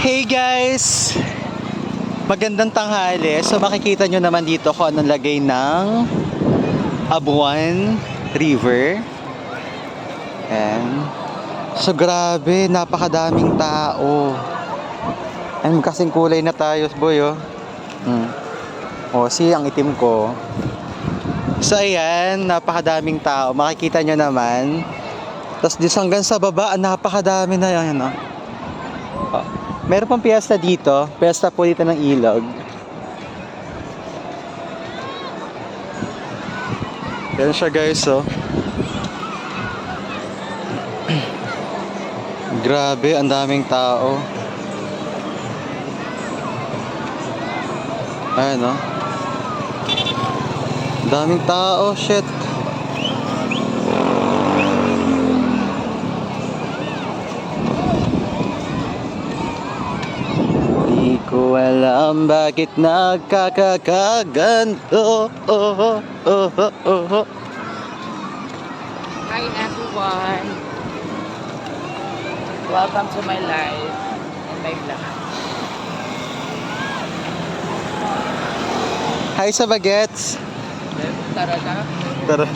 Hey guys! Magandang tanghali. So makikita nyo naman dito kung anong lagay ng Abuan River. And so grabe, napakadaming tao. And kasing kulay na tayo, boy, oh. O, see, ang itim ko. So ayan, napakadaming tao. Makikita nyo naman. Tapos hanggang sa baba, napakadami na yan, oh. Meron pang piyesta dito. Piyesta po dito ng ilog. Yan siya, guys, oh. Grabe, ang daming tao. Ayan, oh. Daming tao, shit. Di ko alam bakit nagkakakaganto. Hi everyone! Welcome to my life and my vlog. Hi sa bagets. Tara na. Tara.